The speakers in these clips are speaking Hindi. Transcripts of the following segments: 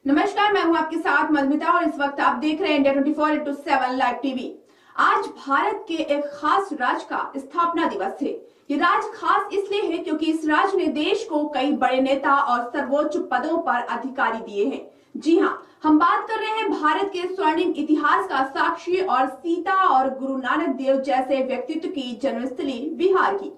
नमस्कार, मैं हूं आपके साथ मधुमिता और इस वक्त आप देख रहे हैं इंडिया 24/7 लाइव टीवी। आज भारत के एक खास राज्य का स्थापना दिवस है। ये राज्य खास इसलिए है क्योंकि इस राज्य ने देश को कई बड़े नेता और सर्वोच्च पदों पर अधिकारी दिए हैं। जी हां, हम बात कर रहे हैं भारत के स्वर्णिम इतिहास का साक्षी और सीता और गुरु नानक देव जैसे व्यक्तित्व की जन्मस्थली बिहार की।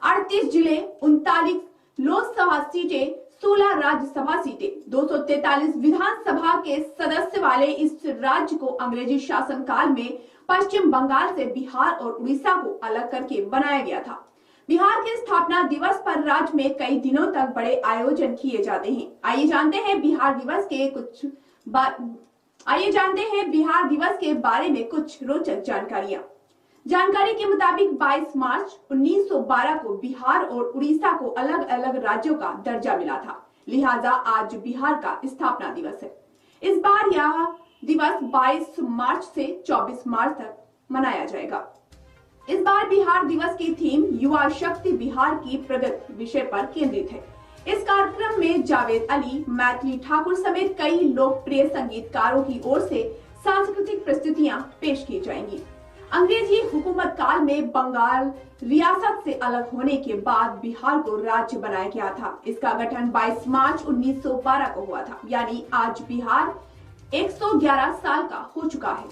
38 जिले, 39 लोकसभा सीटें, 16 राज्यसभा सीटें, 243 विधानसभा के सदस्य वाले इस राज्य को अंग्रेजी शासन काल में पश्चिम बंगाल से बिहार और उड़ीसा को अलग करके बनाया गया था। बिहार के स्थापना दिवस पर राज्य में कई दिनों तक बड़े आयोजन किए जाते हैं। आइए जानते हैं बिहार दिवस के बारे में कुछ रोचक जानकारियां। जानकारी के मुताबिक 22 मार्च 1912 को बिहार और उड़ीसा को अलग अलग राज्यों का दर्जा मिला था, लिहाजा आज बिहार का स्थापना दिवस है। इस बार यह दिवस 22 मार्च से 24 मार्च तक मनाया जाएगा। इस बार बिहार दिवस की थीम युवा शक्ति बिहार की प्रगति विषय पर केंद्रित है। इस कार्यक्रम में जावेद अली, मैथिली ठाकुर समेत कई लोकप्रिय संगीतकारों की ओर से सांस्कृतिक प्रस्तुतियां पेश की जाएंगी। अंग्रेजी हुकूमत काल में बंगाल रियासत से अलग होने के बाद बिहार को राज्य बनाया गया था। इसका गठन 22 मार्च 1912 को हुआ था, यानी आज बिहार 111 साल का हो चुका है।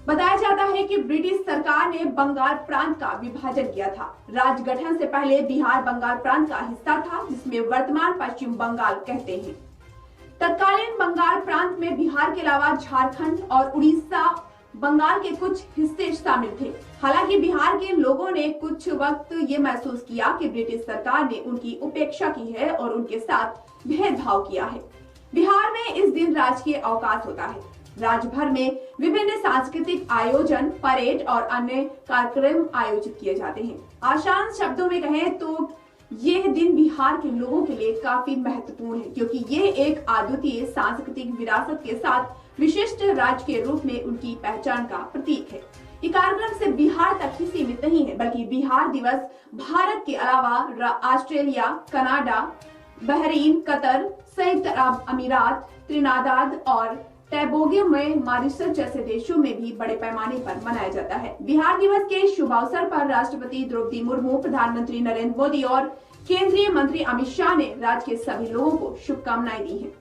बताया जाता है कि ब्रिटिश सरकार ने बंगाल प्रांत का विभाजन किया था। राज्य गठन से पहले बिहार बंगाल प्रांत का हिस्सा था, जिसमें वर्तमान पश्चिम बंगाल कहते हैं। तत्कालीन बंगाल प्रांत में बिहार के अलावा झारखंड और उड़ीसा बंगाल के कुछ हिस्से शामिल थे। हालांकि बिहार के लोगों ने कुछ वक्त ये महसूस किया कि ब्रिटिश सरकार ने उनकी उपेक्षा की है और उनके साथ भेदभाव किया है। बिहार में इस दिन राजकीय अवकाश होता है। राज्य भर में विभिन्न सांस्कृतिक आयोजन, परेड और अन्य कार्यक्रम आयोजित किए जाते हैं। आसान शब्दों में कहें तो यह दिन बिहार के लोगों के लिए काफी महत्वपूर्ण है, क्योंकि यह एक अद्वितीय सांस्कृतिक विरासत के साथ विशिष्ट राज्य के रूप में उनकी पहचान का प्रतीक है। ये कार्यक्रम सिर्फ बिहार तक ही सीमित नहीं है, बल्कि बिहार दिवस भारत के अलावा ऑस्ट्रेलिया, कनाडा, बहरीन, कतर, संयुक्त अरब अमीरात, त्रिनिदाद और टोबैगो में मॉरिशस जैसे देशों में भी बड़े पैमाने पर मनाया जाता है। बिहार दिवस के शुभ अवसर पर राष्ट्रपति द्रौपदी मुर्मू, प्रधानमंत्री नरेंद्र मोदी और केंद्रीय मंत्री अमित शाह ने राज्य के सभी लोगों को शुभकामनाएं दी हैं।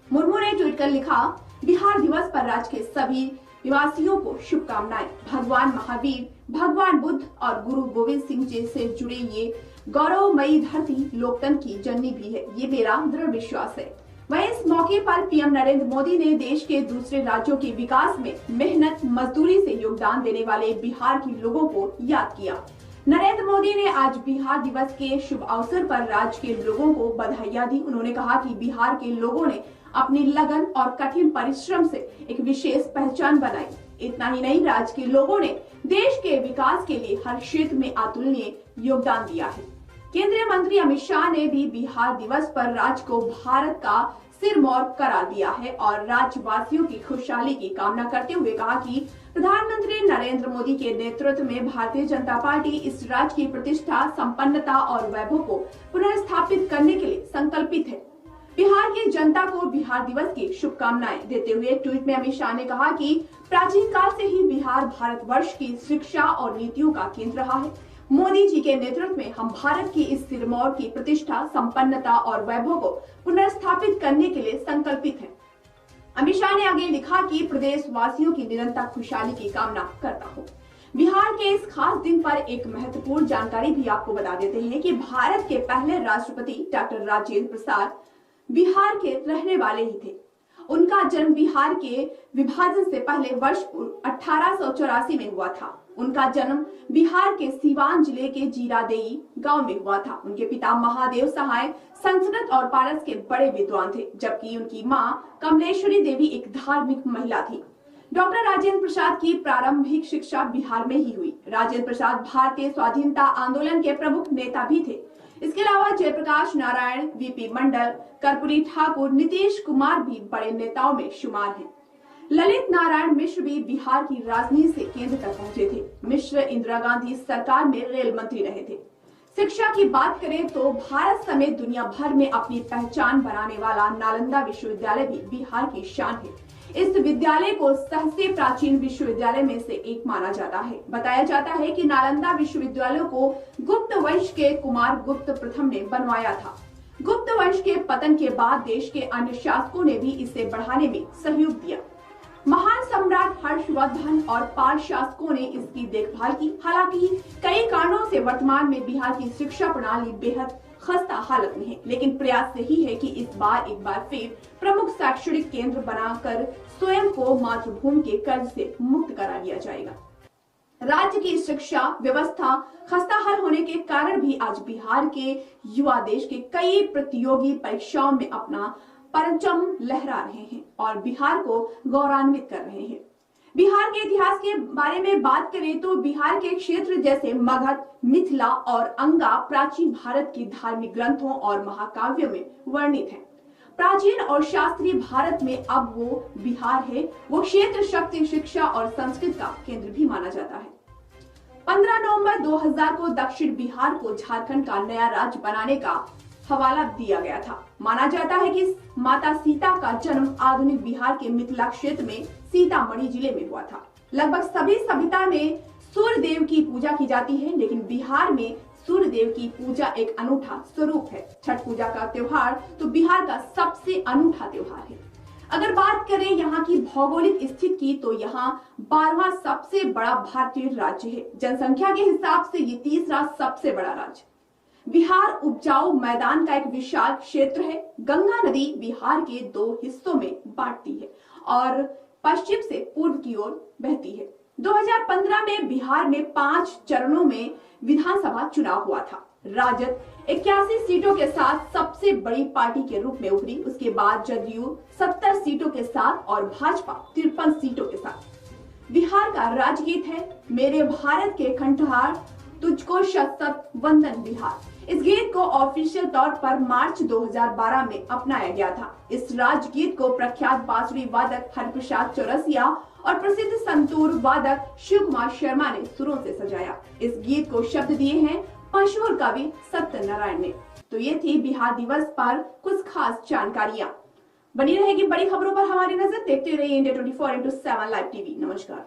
मुर्मू ने ट्वीट कर लिखा, बिहार दिवस पर राज्य के सभी निवासियों को शुभकामनाएं। भगवान महावीर, भगवान बुद्ध और गुरु गोविंद सिंह जी से जुड़े ये गौरवमयी धरती लोकतंत्र की जननी भी है, ये मेरा दृढ़ विश्वास है। वहीं इस मौके पर पीएम नरेंद्र मोदी ने देश के दूसरे राज्यों के विकास में मेहनत मजदूरी से योगदान देने वाले बिहार के लोगों को याद किया। नरेंद्र मोदी ने आज बिहार दिवस के शुभ अवसर पर राज्य के लोगों को बधाइयां दी। उन्होंने कहा कि बिहार के लोगों ने अपनी लगन और कठिन परिश्रम से एक विशेष पहचान बनाई। इतना ही नहीं, राज्य के लोगों ने देश के विकास के लिए हर क्षेत्र में अतुलनीय योगदान दिया है। केंद्रीय मंत्री अमित शाह ने भी बिहार दिवस पर राज्य को भारत का सिरमौर करार दिया है और राज्यवासियों की खुशहाली की कामना करते हुए कहा कि प्रधानमंत्री नरेंद्र मोदी के नेतृत्व में भारतीय जनता पार्टी इस राज्य की प्रतिष्ठा, संपन्नता और वैभव को पुनर्स्थापित करने के लिए संकल्पित है। बिहार की जनता को बिहार दिवस की शुभकामनाएं देते हुए ट्वीट में अमित शाह ने कहा कि प्राचीन काल से ही बिहार भारतवर्ष की शिक्षा और नीतियों का केंद्र रहा है। मोदी जी के नेतृत्व में हम भारत की इस सिरमौर की प्रतिष्ठा, संपन्नता और वैभव को पुनर्स्थापित करने के लिए संकल्पित हैं। अमित शाह ने आगे लिखा कि प्रदेश वासियों की निरंतर खुशहाली की कामना करता हूँ। बिहार के इस खास दिन पर एक महत्वपूर्ण जानकारी भी आपको बता देते हैं कि भारत के पहले राष्ट्रपति डॉक्टर राजेंद्र प्रसाद बिहार के रहने वाले ही थे। उनका जन्म बिहार के विभाजन से पहले वर्ष 1884 में हुआ था। उनका जन्म बिहार के सीवान जिले के जीरादेई गांव में हुआ था। उनके पिता महादेव सहाय संस्कृत और पारस के बड़े विद्वान थे, जबकि उनकी मां कमलेश्वरी देवी एक धार्मिक महिला थी। डॉक्टर राजेंद्र प्रसाद की प्रारंभिक शिक्षा बिहार में ही हुई। राजेंद्र प्रसाद भारतीय स्वाधीनता आंदोलन के प्रमुख नेता भी थे। इसके अलावा जयप्रकाश नारायण, वीपी मंडल, कर्पूरी ठाकुर, नीतीश कुमार भी बड़े नेताओं में शुमार हैं। ललित नारायण मिश्र भी बिहार की राजनीति से केंद्र तक पहुंचे थे। मिश्र इंदिरा गांधी सरकार में रेल मंत्री रहे थे। शिक्षा की बात करें तो भारत समेत दुनिया भर में अपनी पहचान बनाने वाला नालंदा विश्वविद्यालय भी बिहार की शान है। इस विद्यालय को सबसे प्राचीन विश्वविद्यालय में से एक माना जाता है। बताया जाता है कि नालंदा विश्वविद्यालय को गुप्त वंश के कुमार गुप्त प्रथम ने बनवाया था। गुप्त वंश के पतन के बाद देश के अन्य शासकों ने भी इसे बढ़ाने में सहयोग दिया। महान सम्राट हर्षवर्धन और पाल शासकों ने इसकी देखभाल की। हालांकि कई कारणों से वर्तमान में बिहार की शिक्षा प्रणाली बेहद खस्ता हालत में है, लेकिन प्रयास यही है कि इस बार एक बार फिर प्रमुख शैक्षणिक केंद्र बनाकर स्वयं को मातृभूमि के कर्ज से मुक्त करा लिया जाएगा। राज्य की शिक्षा व्यवस्था खस्ताहाल होने के कारण भी आज बिहार के युवा देश के कई प्रतियोगी परीक्षाओं में अपना परचम लहरा रहे हैं और बिहार को गौरवान्वित कर रहे हैं। बिहार के इतिहास के बारे में बात करें तो बिहार के क्षेत्र जैसे मगध, मिथिला और अंगा प्राचीन भारत की धार्मिक ग्रंथों और महाकाव्यों में वर्णित है। प्राचीन और शास्त्रीय भारत में अब वो बिहार है, वो क्षेत्र शक्ति, शिक्षा और संस्कृत का केंद्र भी माना जाता है। 15 नवंबर 2000 को दक्षिण बिहार को झारखंड का नया राज्य बनाने का हवाला दिया गया था। माना जाता है कि माता सीता का जन्म आधुनिक बिहार के मिथिला क्षेत्र में सीतामढ़ी जिले में हुआ था। लगभग सभी सभ्यता में सूर्य देव की पूजा की जाती है, लेकिन बिहार में सूर्य देव की पूजा एक अनूठा स्वरूप है। छठ पूजा का त्योहार तो बिहार का सबसे अनूठा त्योहार है। अगर बात करें यहाँ की भौगोलिक स्थिति की तो यहाँ 12वां सबसे बड़ा भारतीय राज्य है। जनसंख्या के हिसाब से ये तीसरा सबसे बड़ा राज्य। बिहार उपजाऊ मैदान का एक विशाल क्षेत्र है। गंगा नदी बिहार के 2 हिस्सों में बांटती है और पश्चिम से पूर्व की ओर बहती है। 2015 में बिहार में 5 चरणों में विधानसभा चुनाव हुआ था। राजद 81 सीटों के साथ सबसे बड़ी पार्टी के रूप में उभरी। उसके बाद जदयू 70 सीटों के साथ और भाजपा 53 सीटों के साथ। बिहार का राजगीत है मेरे भारत के कंठहार तुझको शत शत वंदन बिहार। इस गीत को ऑफिशियल तौर पर मार्च 2012 में अपनाया गया था। इस राजगीत को प्रख्यात बांसुरी वादक हरिप्रसाद चौरसिया और प्रसिद्ध संतूर वादक शिव कुमार शर्मा ने सुरों से सजाया। इस गीत को शब्द दिए हैं मशहूर कवि सत्यनारायण ने। तो ये थी बिहार दिवस पर कुछ खास जानकारियां। बनी रहेगी बड़ी खबरों पर हमारी नजर। देखते रहिए इंडिया 24/7 लाइव टीवी। नमस्कार।